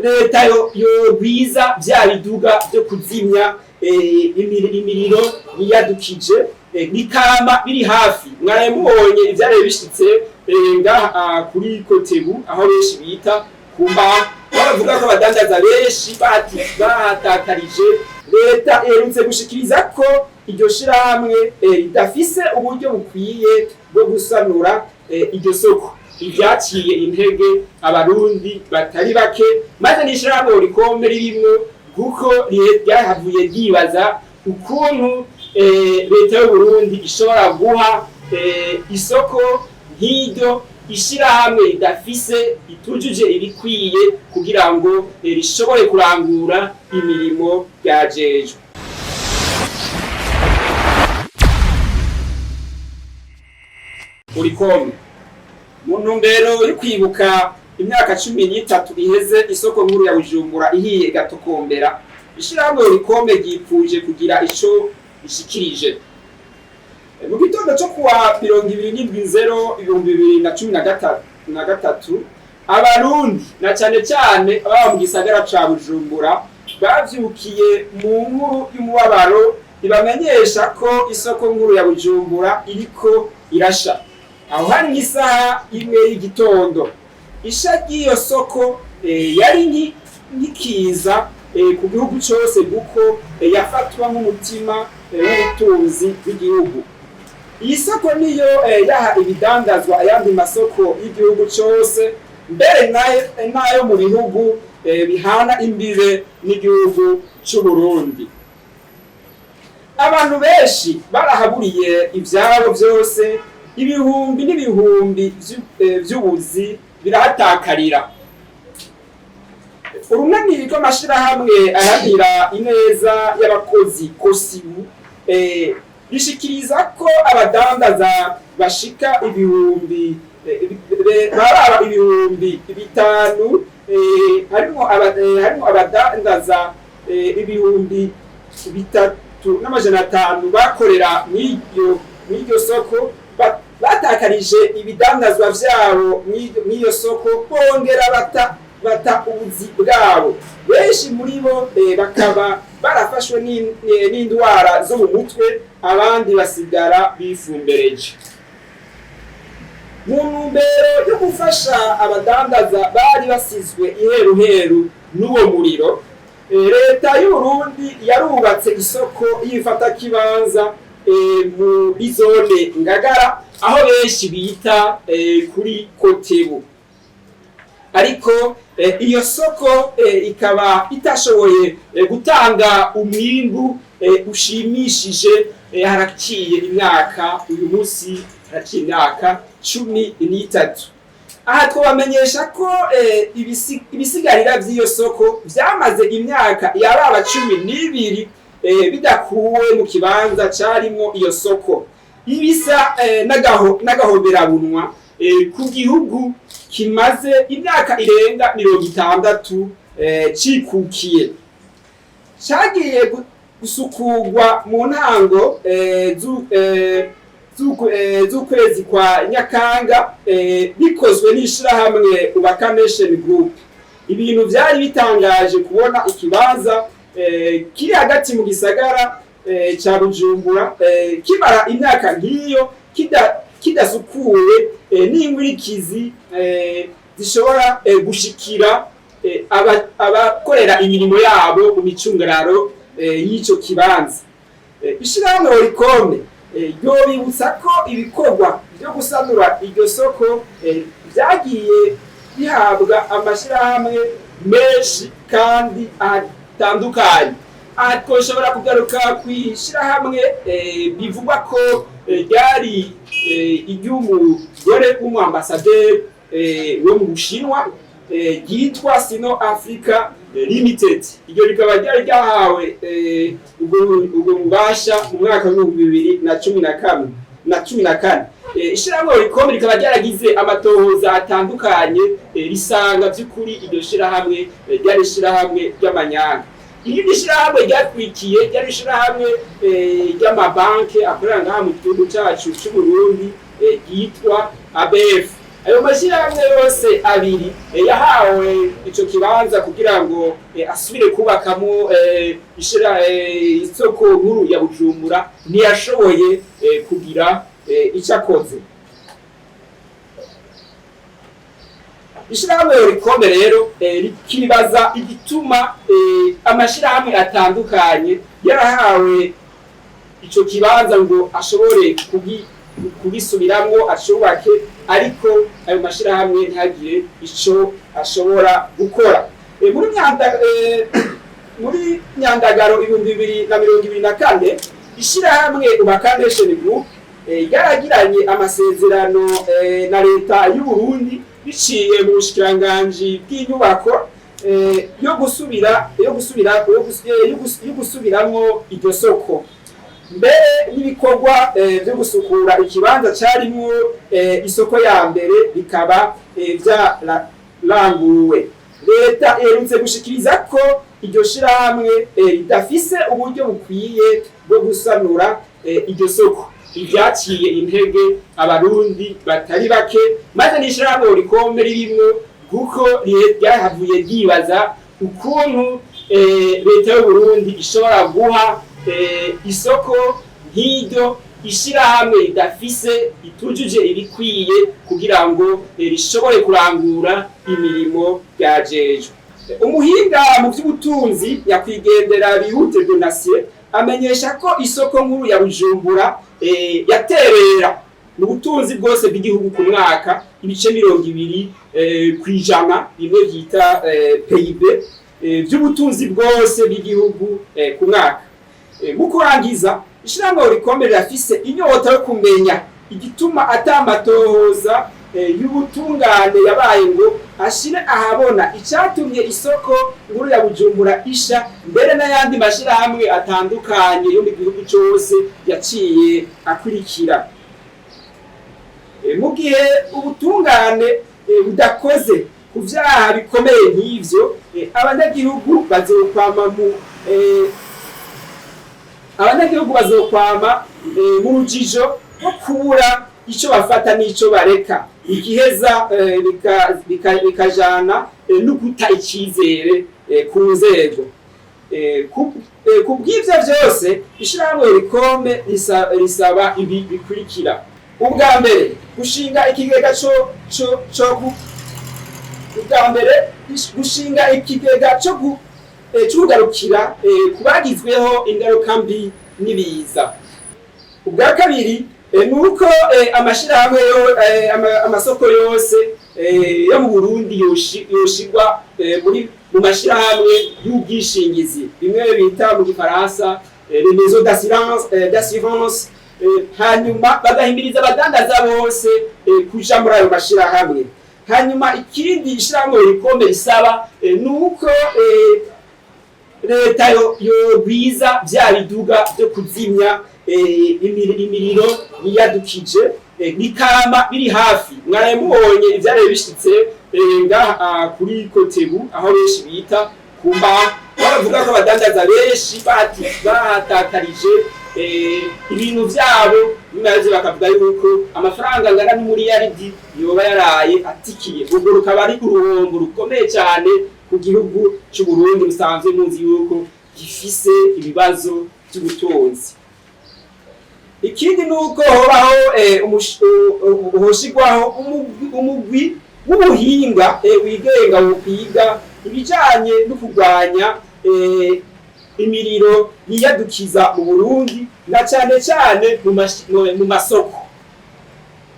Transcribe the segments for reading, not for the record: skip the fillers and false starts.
leta yogwiza vya biduga vyo kuzimya imiriro yiyadukije bikama biri hafi. Mwaraye mubonye ivyaraye bishitse ngaha kuri Kotebu aho benshi bita kumba, baravuga ko abadandaza benshi bahatakarije. Leta iherutse gushikiriza ko iryo shirahamwe ridafise uburyo bukwiye bwo gusanura iryo soko. Ivyaciye intege abarundi batari bake, maze n'ishirahamwe Oricom ririmwo kuko ryahavuye ryibaza ukuntu leta y'u Burundi ishobora guha isoko nk'iryo ishirahamwe ridafise itujuje ibikwiye kugira ngo rishobore kurangura imirimo ryajejwe. Oricom mu ntumbero yo kwibuka imyaka 13 iheze isoko nkuru ya Bujumbura ihiye gatokombera, ishirahamwe Oricom ryipfuje kugira ico ishikirije. Mu gitondo cyo kuwa 27/2013 abarundi na cyane ababa mu gisagara ca Bujumbura bavyukiye mu nkuru y'umubabaro ibamenyesha ko isoko nkuru ya Bujumbura iriko irasha. Aho hari nk'isaha imwe y'igitondo isha ry'iyo soko yari nkikiza ku gihugu cyose kuko yafatwa nk'umutima w'ubutunzi bw'igihugu. Iyi soko niyo yaha ibidandazwa ayandi masoko y'igihugu cyose, mbere nayo mu bihugu bihana imbibe n'igihugu cy'u Burundi. Abantu benshi barahaburiye ivyabo byose, ibihumbi n'ibihumbi vy'ubuzi birahatakarira. Urunani rw'amashirahamwe aharanira ineza y'abakozi Kosibu rishikiriza ko abadandaza bashika ibihumbi bitanu, harimo abadandaza ibihumbi 3,500 bakorera mw'iryo soko batakarije ibidandazwa vyabo mw'iyo soko, bongera bata ubuzi bwabo. Benshi muri bo bakaba barafashwe n'indwara zo mu mutwe, abandi basigara bifumbereje. Mu ntumbero yo gufasha abadandaza bari basizwe iheruheru n'uwo muriro, leta y'u Burundi yarubatse isoko y'ifata kibanza muri zone Ngagara aho benshi bita kuri Kotebu. Ariko iyo soko ikaba itashoboye gutanga umwimbu ushimishije. Haraciye imyaka, uyu munsi haraciye imyaka 13. Aha twabamenyesha ko ibisigarira vy'iyo soko vyamaze imyaka yaraba 12 bidakuwe mu kibanza carimwo iyo soko. Ibisa n'agahoberabunwa ku gihugu kimaze imyaka irenga 60 cikukiye. Cagiye gusukurwa mu ntango z'ukwezi kwa Nyakanga bikozwe n'ishirahamwe Ubaka Nation Group. Ibintu vyari bitangaje kubona ikibanza kiri hagati mu gisagara ca Bujumbura kimara imyaka nk'iyo kidasukuwe n'ingwirikizi zishobora gushikira abakorera imirimo yabo mu micungararo y'ico kibanza. Ishirahamwe Oricom ryobibutsa ko ibikorwa byo gusanura iryo soko vyagiye bihabwa amashirahamwe menshi kandi atandukanye. Aha twoshobora kugaruka kw'ishirahamwe bivugwa ko ryari iry'umugore w'umuambasaderi wo mu Bushinwa ryitwa Sino Africa Limited. Iryo rikaba ryari ryahawe ubwo bubasha mu mwaka wa 2014. Ishirahamwe Oricom rikaba ryaragize amatohoza atandukanye risanga vy'ukuri iryo shirahamwe ryari ishirahamwe ry'amanyanga. Irindi shirahamwe ryatwikiye ryari ishirahamwe ry'amabanki akorera ngaha mu gihugu cacu c'u Burundi ryitwa ABF. ayo mashyirahamwe yose abiri yahawe ico kibanza kugira ngo asubire kubakamo isoko nkuru ya Bujumbura ntiyashoboye kugira icyo akoze. Ishirahamwe Oricome rero rikibaza igituma amashirahamwe atandukanye yarahawe ico kibanza ngo ashobore kubisubiramwo ashobake, ariko ayo mashirahamwe ntagire ico ashobora gukora. Muri Nyandagaro 2024 ishirahamwe Ubakandation Group yaragiranye amasezerano na leta y'u Burundi biciye mu bushikiranganji bw'inyubako yo gusubiramwo iryo soko, mbere n'ibikorwa byo gusukura ikibanza carimwo isoko ya mbere bikaba vyaranguwe. Leta iherutse gushikiriza ko iryo shirahamwe ridafise uburyo bukwiye bwo gusanura iryo soko, ivyaciye intege abarundi batari bake, maze n'ishirahamwe Oricome ririmwo kuko ryahavuye ryibaza ukuntu leta y'u Burundi ishobora guha isoko nk'iryo ishirahamwe ridafise itujuje ibikwiye kugira ngo rishobore kurangura imirimo ryajejwe. Umuhinga mu vy'ubutunzi nyakwigendera Bihute Donatien amenyesha ko isoko nkuru ya Bujumbura yaterera mu butunzi bwose bw'igihugu ku mwaka ibice 20% bimwe byita PIB by'ubutunzi bwose bw'igihugu ku mwaka. Mu kurangiza ishirahamwe Oricome rirafise inyota yo kumenya igituma atamatohoza y'ubutungane yabaye ngo ashire ahabona icatumye isoko nkuru ya Bujumbura isha, mbere n'ayandi mashirahamwe atandukanye yo mu gihugu cyose yaciye akurikira. Mu gihe ubutungane budakoze ku vyaha bikomeye nk'ivyo, abanyagihugu bazokwama mu rujijo no kubura ico bafata n'ico bareka, igiheza bikajana no guta icizere ku nzego. Ku bw'ivyo vyose ishirahamwe Oricome risaba ibi bikurikira: ubwa mbere gushinga ikigega cyo kugarukira kubagizweho ingaruka mbi n'ibiza. Ubwa kabiri nuko amashirahamwe amasoko yose yo mu Burundi yoshigwa mu mashirahamwe y'ubwishingizi, bimwe bita mu Gifaransa les maisons d'assurance, hanyuma bagahimiriza abadandaza bose kuja muri ayo mashirahamwe. Hanyuma ikindi ishirahamwe Oricome risaba nuko leta yogwiza vya biduga byo kuzimya imiriro yiyadukije bikama biri hafi. Mwaraye mubonye ivyaraye bishitse ngaha kuri Kotebu, aho benshi bita kumba, baravuga ko abadandaza benshi bahatakarije ibintu vyabo, bimaze bakavuga yuko amafaranga angana n'umuriyaridi yoba yaraye atikiye. Ubwo rukaba ari uruhombo rukomeye cyane ku gihugu cy'u Burundi, musanzwe muzi yuko gifise ibibazo by'ubutunzi. Ikindi nuko hobaho hoshigwaho umugwi w'ubuhinga wigenga wo kwiga ibijanye no kurwanya imiriro yiyadukiza mu Burundi, na cyane cyane mu masoko.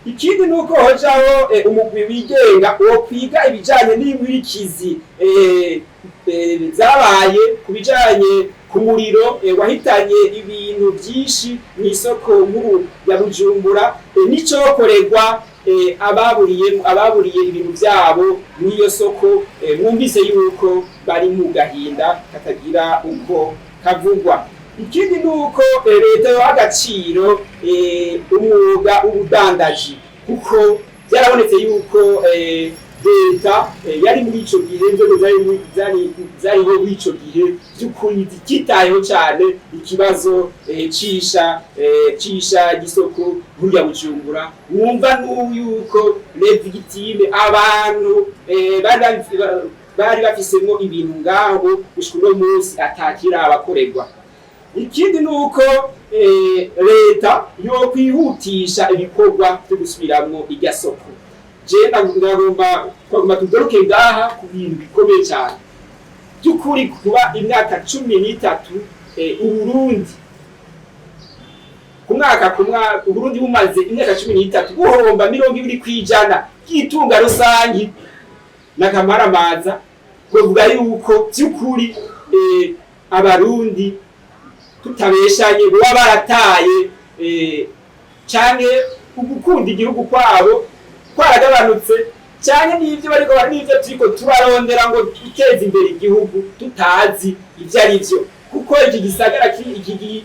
Ikindi nuko hojaho umugwi wigenga wo kwiga ibijanye n'inkurikizi zabaye ku bijanye ku muriro wahitanye ibintu byinshi mu isoko nkuru ya Bujumbura, n'icokorerwa ababuriye ibintu byabo n'iyo soko. Mwumvise yuko bari mu gahinda katagira uko kavugwa. Ikindi nuko leta yo agaciro umwuga w'ubudandaji, kuko byarabonetse yuko leta yari muri ico gihe inzego zariho muri ico gihe by'ukuri zikitayeho cyane ikibazo cisha gisoko burya Bujumbura. Wumva n'uyuko les victimes abantu bari bafisemwo ibintu ngaho gushika uno munsi atakira abakorerwa. Ikindi nuko leta yo kwihutisha ibikorwa byo gusubiramwo irya soko. Je ndagomba tugaruke ngaha ku bintu bikomeye cyane by'ukuri kuba imyaka 13 Uburundi Uburundi bumaze imyaka 13 buhomba 20% y'itunga rusangi n'akamaramaza kuvuga yuko by'ukuri abarundi tutabeshanye baba barataye cyane ugukunda igihugu kwabo kwaragabanutse cyane n'ibyo bariko n'ibyo turiko tubarondera ngo tuteze imbere igihugu tutazi ibyo ari byo kuko iki gisagara iki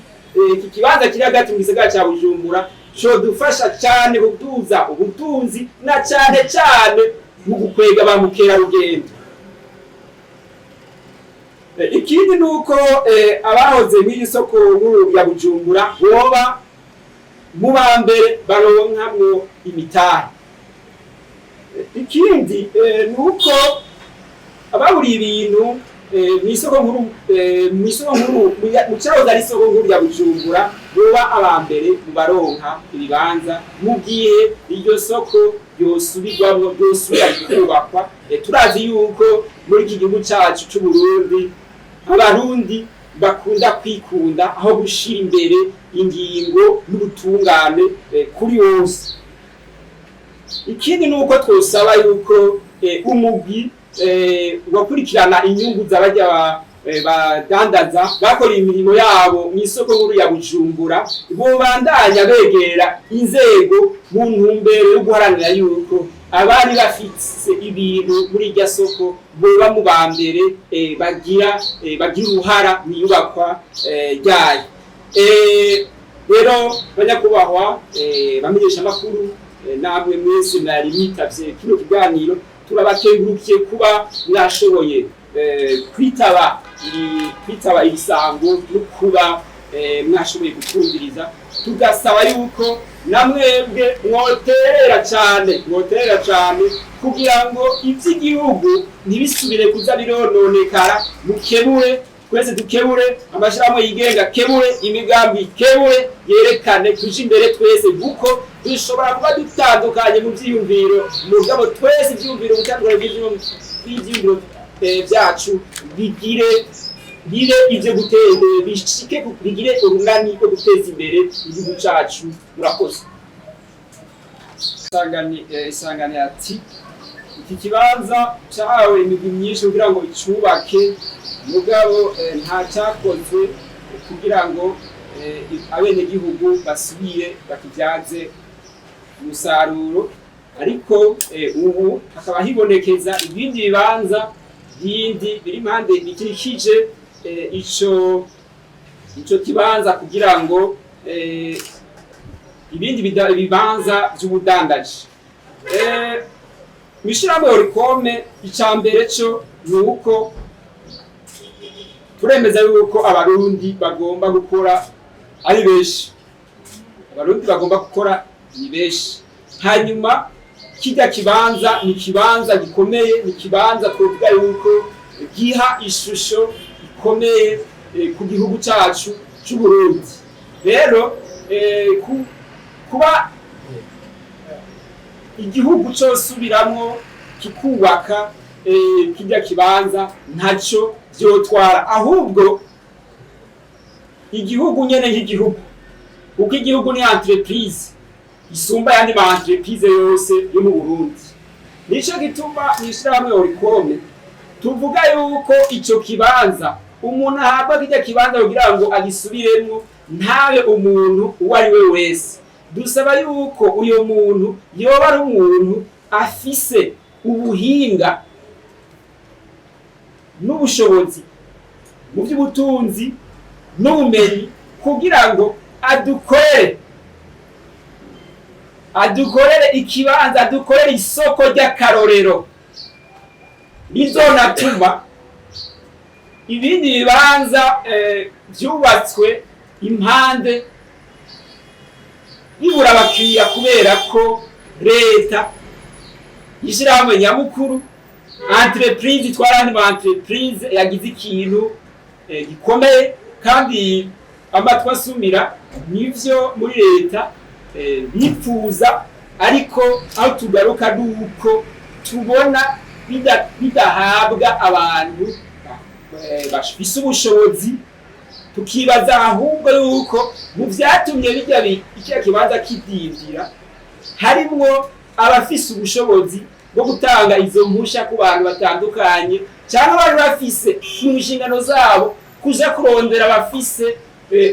kibanza kiri hagati mu gisagara cya Bujumbura cyo dufasha cyane kuduza ubutunzi na cyane mu gukwega ba mukerarugendo. Ikindi nuko abahoze muri soko nkuru ya Bujumbura boba mu bambere baronkamwo imitahe. Ikindi nuko ababuri ibintu mw'isoko nkuru mu cyahoze ari isoko nkuru ya Bujumbura boba abambere mu baronka ibibanza mu gihe iryo soko ryosubirwamo ryosubira kubakwa. Turazi yuko muri iki gihugu cyacu cy'u Burundi abarundi bakunda kwikunda aho gushira imbere ingingo n'ubutungane kuri wose. Ikindi nuko twosaba yuko umugwi wakurikirana inyungu z'abajya badandaza bakora imirimo yabo mu isoko nkuru ya Bujumbura bobandanya begera inzego mu ntumbero yo guharanira yuko abari bafise ibintu muri irya soko boba mu bambere bagira uruhara mu yubakwa ryayo. Rero banyakubahwa bamenyesha amakuru namwe mwese mwari mwitavye kino kiganiro turabakengurukiye kuba mwashoboye kwitaba ibisango no kuba mwashoboye gukumviriza. Tugasaba yuko namwebwe mwoterera cyane kugira ngo iby'igihugu ntibisubire kuza birononekara. Mukebure twese dukebure amashirahamwe yigenga kebure imigambi kebure yerekane tuje imbere twese kuko dushobora kuba dutandukanye mu byiyumviro mugabo twese ibyiyumviro bitandukanye by'ibyiyumviro byacu bire ivyo guteza bishike bigire urunani rwo guteza imbere igihugu cyacu. Murakoze. Isangane ati iki kibanza cyahawe imigwi myinshi kugira ngo icubake mugabo nta cyakozwe kugira ngo abenegihugu basubire bakibyaze umusaruro. Ariko ubu hakaba hibonekeza ibindi bibanza bindi biri impande bikikije ico kibanza kugira ngo ibindi bibanza by'ubudandaji. Mishiramo Orikome icambere cyo nuko turemeza yuko abarundi bagomba gukora ari benshi. Abarundi bagomba gukora ni benshi. Hanyuma kijya kibanza ni kibanza gikomeye, ni kibanza twovuga yuko giha ishusho ikomeye ku gihugu cyacu cy'u Burundi. Rero kuba igihugu cyosubiramo kikubaka kijya kibanza ntacyo byotwara, ahubwo igihugu nyene nk'igihugu kuko igihugu ni entreprise isumba yandi ma entreprise yose yo mu Burundi. Nico gituma nishirahamwe Orikome tuvuga yuko ico kibanza umuntu ahabwa kijya kibanza kugira ngo agisubiremo ntabe umuntu uwo ari we wese. Dusaba yuko uyo muntu yoba ari umuntu afise ubuhinga n'ubushobozi mu by'ubutunzi n'ubumenyi kugira ngo adukorere ikibanza, adukorere isoko ry'akarorero bizonatuma ibindi bibanza byubatswe impande bibura abakiriya kubera ko leta yishirahamwe nyamukuru entreprise itwarandi ma entreprise yagize ikintu gikomeye kandi amatwa asumira nivyo muri leta bipfuza ariko aho tugaruka nuko tubona bidahabwa abantu bafise ubushobozi tukibaza ahubwo yuko mu vyatumye bijya kibanza kidindira harimwo abafise ubushobozi bwo gutanga izo mpusha ku bantu batandukanye cyangwa bari bafise mu nshingano zabo kuja kurondera abafise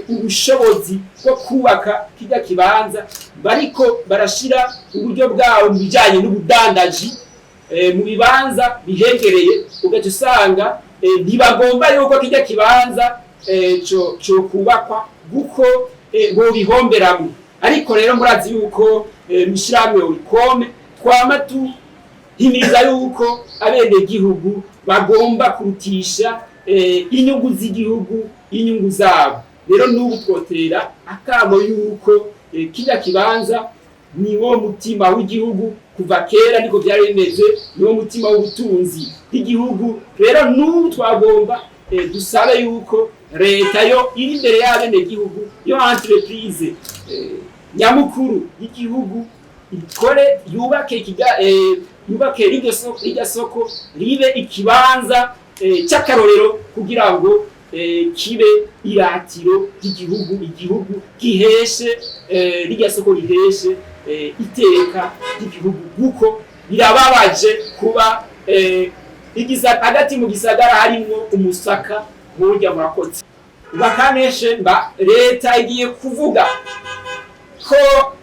ubushobozi bwo kubaka kijya kibanza bariko barashira uburyo bwabo mu bijanye n'ubudandaji mu bibanza bihegereye ugaca usanga ntibagomba yuko kijya kibanza cyo kubakwa guko bo bihomberamwe ariko rero murazi yuko mishramwe urikome twamatu himiriza yuko abene gihugu bagomba kurutisha inyungu z'igihugu inyungu zabo rero n'ubu twotera akamo yuko kijya kibanza niwo mutima w'igihugu kuva kera niko byari bimeze niwo mutima w'ubutunzi bw'igihugu rero n'ubu twagomba dusabe yuko leta yo iri imbere y'abene gihugu yo entreprise nyamukuru y'igihugu ikore yubake iryo soko ribe ikibanza cy'akarorero kugira ngo kibe iratiro ry'igihugu igihugu giheshe rirya soko riheshe iteka ry'igihugu kuko birababaje kuba hagati mu gisagara harimo umusaka burya murakoze bakaneshe leta igiye kuvuga ko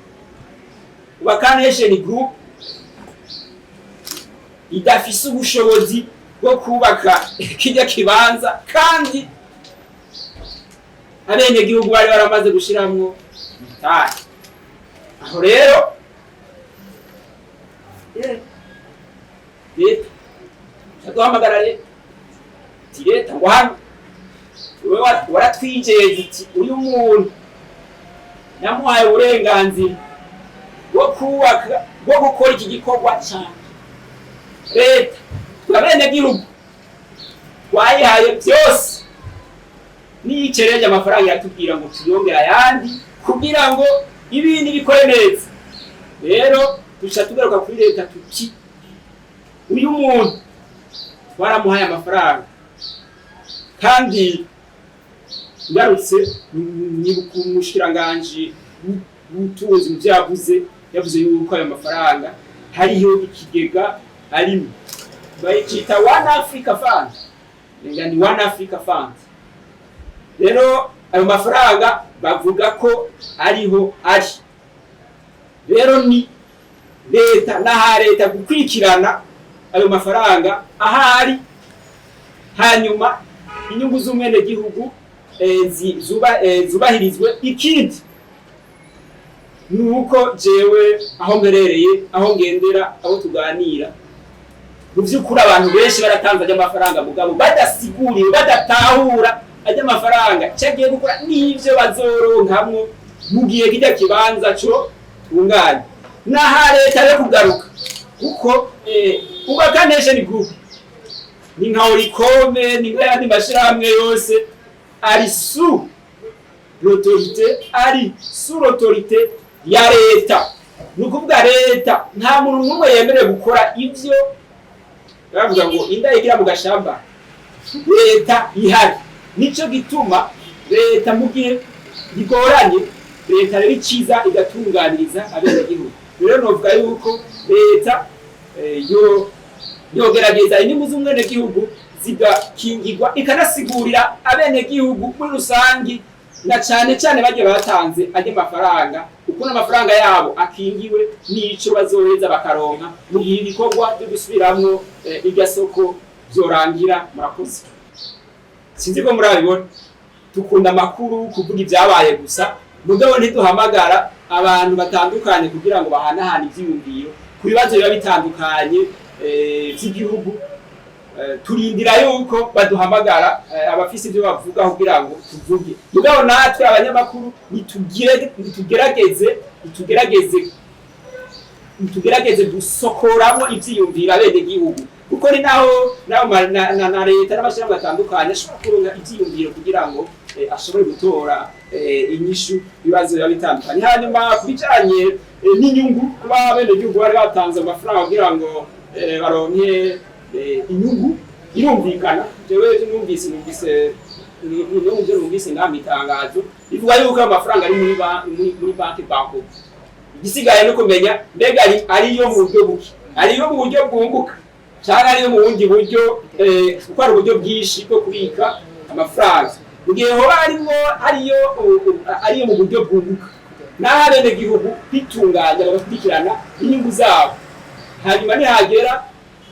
Wakaneshe ni group idafise ubushobozi bwo kubaka kijya kibanza kandi abene gihugu bari baramaze gushiramwo mutari aho rero leta duhamagara leta ngo hano waratwijeze iti uyu muntu namuhaye uburenganzira bwo kubaka bwo gukora iki gikorwa cyane leta twabene gihugu twayihaye byose niyicereje amafaranga yatubwira ngo tuyongera ayandi kugira ngo ibindi bikore neza rero duca tugaruka kuri leta tuti uyu muntu twaramuhaye amafaranga kandi ngarutse nibuka umushiranganje ubutunzi mu byavuze yavuze yuko ayo mafaranga hariho ikigega arimo bayicita One Africa Fund ni One Africa Fund rero ayo mafaranga bavuga ko ariho ari rero ni leta leta gukwikirana ayo mafaranga ahari hanyuma inyungu z'umwene gihugu zubahirizwe ikindi nuko jewe aho mberereye aho ngendera aho tuganira mu by'ukuri abantu benshi baratanze amafaranga mugabo badasiguriye badatahura ajya amafaranga cyagiye gukora n'ivyo bazoronkamwo mu gihe kijya kibanza cyo tunganye naha leta yo kugaruka kuko Ubakaneshe ni group ni nka Orikome ni nk'ayandi mashiramwe yose ari sous l'autorité ya leta nukuvuga leta nta muntu n'umwe yemerewe gukora ivyo bavuga ngo inda igira mu gashamba leta ihari nico gituma leta mu gihe bigoranye leta rero iciza igatunganiriza abene gihugu rero novuga yuko leta yogerageza inyungu z'umwene gihugu zigakingirwa ikanasigurira abene gihugu muri rusangi na cyane bagiye batanze ajye amafaranga uko n'amafaranga yabo akingiwe n'ico bazoheza bakaronka mu gihe ibikorwa byo gusubiramwo irya soko byorangira murakoze sinzi ko murabibona tukunda makuru kuvuga ibyabaye gusa mugabo ntiduhamagara abantu batandukanye kugira ngo bahanahane ivyiyumviro ku bibazo biba bitandukanye by'igihugu turindira yuko baduhamagara abafise ibyo bavuga kugira ngo tuvuge mugabo natwe abanyamakuru nitugerageze gusokoramo ivyiyumvira bene gihugu kuko ni naho na leta n'abashirahamwe batandukanye ashobora kuronka ivyiyumviro kugira ngo ashobore gutora inyishu ibibazo biba bitandukanye hanyuma kubijanye n'inyungu kuba bene gihugu bari batanze amafaranga kugira ngo baronke inyungu irumvikana jewe numvise ngamitangazo bivuga yuko amafaranga ari muri banki banko igisigaye no kumenya mbega ariyo mu buryo buki ariyo mu buryo bwunguka cyangwa ariyo mu bundi buryo kuko ari uburyo bwinshi bwo kubika amafaranga mugihe ho ariyo mu buryo bwunguka n'abene gihugu bitunganya bagakurikirana inyungu zabo hanyuma nihagera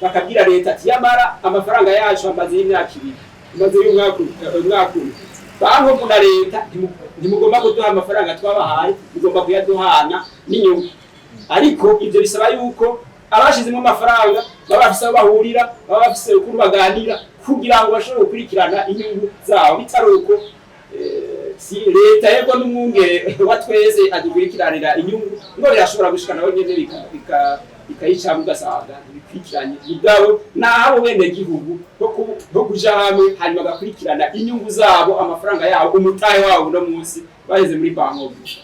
bakabwira leta ati yamara amafaranga yacu amaze y'imyaka 2 amaze y'umwaka banko na leta ntimugomba kuduha amafaranga twabahaye mugomba kuyaduhana n'inyungu ariko ibyo bisaba yuko abashizemo amafaranga baba bafise bahurira baba bafise ukuru baganira kugira ngo bashobore gukurikirana inyungu zabo bitaruko si leta yego n'umwunge watweze adukurikiranira inyungu ngo birashobora gushika naho nyene bikayica mugasanga bikurikiranye igabo naho bene gihugu bo kuja hamwe hanyuma gakurikirana inyungu zabo amafaranga yabo umutahe wabo no munsi baheze muri banki